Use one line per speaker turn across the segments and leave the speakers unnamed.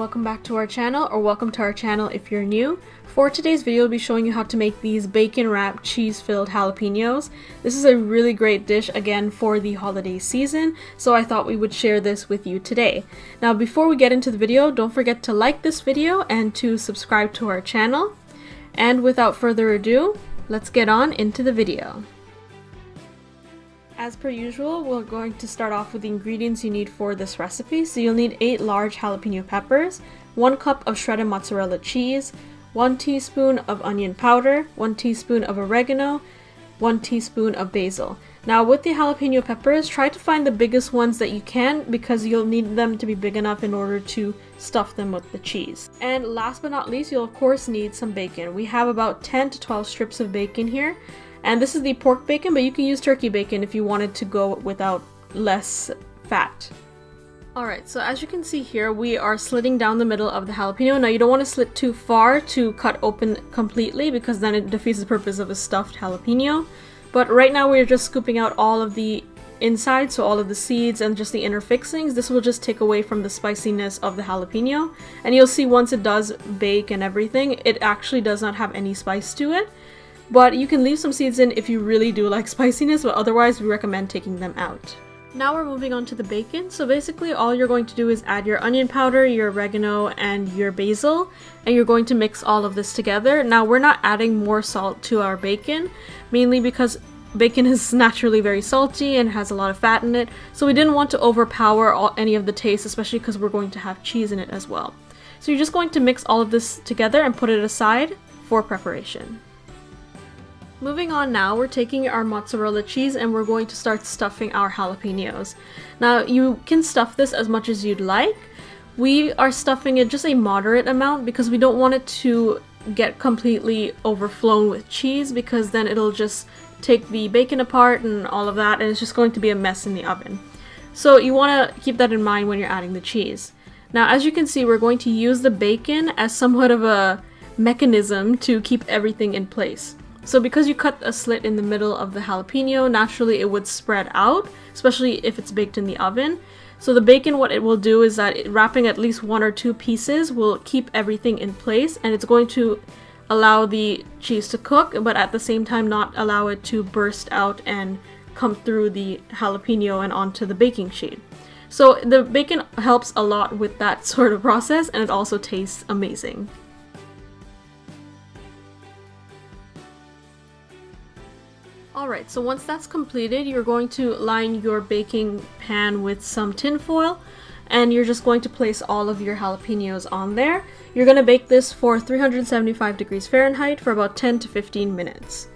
welcome back to our channel, or welcome to our channel if you're new. For today's video, I'll be showing you how to make these bacon wrapped cheese-filled jalapenos. This is a really great dish, again, for the holiday season, so I thought we would share this with you today. Now, before we get into the video, don't forget to like this video and to subscribe to our channel. And without further ado, let's get on into the video. As per usual, we're going to start off with the ingredients you need for this recipe. So you'll need 8 large jalapeno peppers, 1 cup of shredded mozzarella cheese, 1 teaspoon of onion powder, 1 teaspoon of oregano, 1 teaspoon of basil. Now with the jalapeno peppers, try to find the biggest ones that you can because you'll need them to be big enough in order to stuff them with the cheese. And last but not least, you'll of course need some bacon. We have about 10 to 12 strips of bacon here. And this is the pork bacon, but you can use turkey bacon if you wanted to go without less fat. Alright, so as you can see here, we are slitting down the middle of the jalapeno. Now you don't want to slit too far to cut open completely because then it defeats the purpose of a stuffed jalapeno. But right now we're just scooping out all of the inside, so all of the seeds and just the inner fixings. This will just take away from the spiciness of the jalapeno. And you'll see once it does bake and everything, it actually does not have any spice to it. But you can leave some seeds in if you really do like spiciness, but otherwise we recommend taking them out. Now we're moving on to the bacon. So basically all you're going to do is add your onion powder, your oregano, and your basil, and you're going to mix all of this together. Now we're not adding more salt to our bacon, mainly because bacon is naturally very salty and has a lot of fat in it, so we didn't want to overpower any of the taste, especially because we're going to have cheese in it as well. So you're just going to mix all of this together and put it aside for preparation. Moving on now, we're taking our mozzarella cheese and we're going to start stuffing our jalapenos. Now you can stuff this as much as you'd like. We are stuffing it just a moderate amount because we don't want it to get completely overflown with cheese, because then it'll just take the bacon apart and all of that, and it's just going to be a mess in the oven. So you want to keep that in mind when you're adding the cheese. Now as you can see, we're going to use the bacon as somewhat of a mechanism to keep everything in place. So because you cut a slit in the middle of the jalapeno, naturally it would spread out, especially if it's baked in the oven. So the bacon, what it will do is that wrapping at least 1 or 2 pieces will keep everything in place, and it's going to allow the cheese to cook, but at the same time not allow it to burst out and come through the jalapeno and onto the baking sheet. So the bacon helps a lot with that sort of process, and it also tastes amazing. Alright, so once that's completed, you're going to line your baking pan with some tin foil, and you're just going to place all of your jalapenos on there. You're going to bake this for 375 degrees Fahrenheit for about 10 to 15 minutes.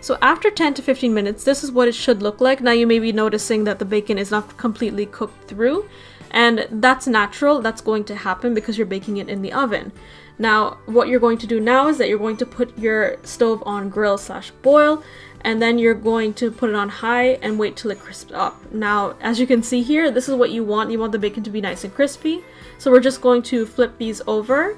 So after 10 to 15 minutes, this is what it should look like. Now you may be noticing that the bacon is not completely cooked through, and that's natural. That's going to happen because you're baking it in the oven. Now what you're going to do now is that you're going to put your stove on grill/boil, and then you're going to put it on high and wait till it crisps up. Now, as you can see here, this is what you want. You want the bacon to be nice and crispy. So we're just going to flip these over,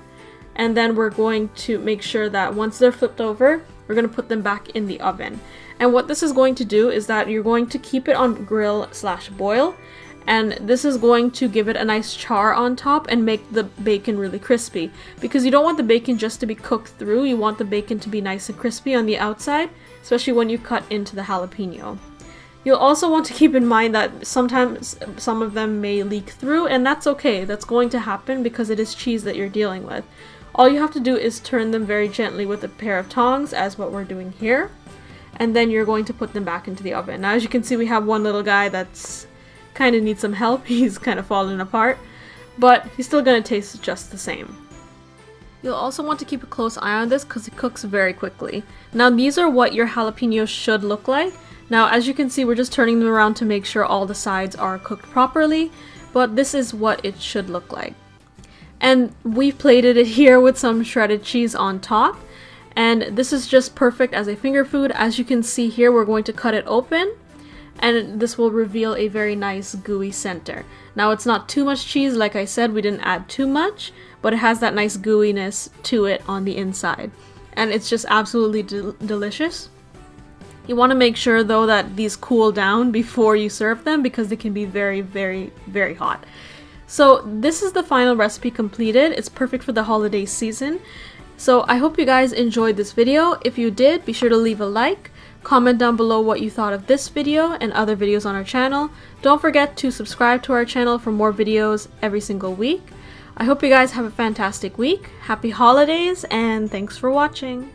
and then we're going to make sure that once they're flipped over, we're going to put them back in the oven. And what this is going to do is that you're going to keep it on grill/boil, and this is going to give it a nice char on top and make the bacon really crispy. Because you don't want the bacon just to be cooked through, you want the bacon to be nice and crispy on the outside, especially when you cut into the jalapeno. You'll also want to keep in mind that sometimes some of them may leak through, and that's okay. That's going to happen because it is cheese that you're dealing with. All you have to do is turn them very gently with a pair of tongs, as what we're doing here, and then you're going to put them back into the oven. Now as you can see, we have one little guy that's kind of needs some help. He's kind of falling apart, but he's still going to taste just the same. You'll also want to keep a close eye on this because it cooks very quickly. Now these are what your jalapenos should look like. Now as you can see, we're just turning them around to make sure all the sides are cooked properly, but this is what it should look like. And we've plated it here with some shredded cheese on top, and this is just perfect as a finger food. As you can see here, we're going to cut it open, and this will reveal a very nice gooey center. Now it's not too much cheese, like I said, we didn't add too much, but it has that nice gooiness to it on the inside, and it's just absolutely delicious. You want to make sure though that these cool down before you serve them because they can be very, very, very hot. So this is the final recipe completed. It's perfect for the holiday season. So I hope you guys enjoyed this video. If you did, be sure to leave a like. Comment down below what you thought of this video and other videos on our channel. Don't forget to subscribe to our channel for more videos every single week. I hope you guys have a fantastic week. Happy holidays, and thanks for watching.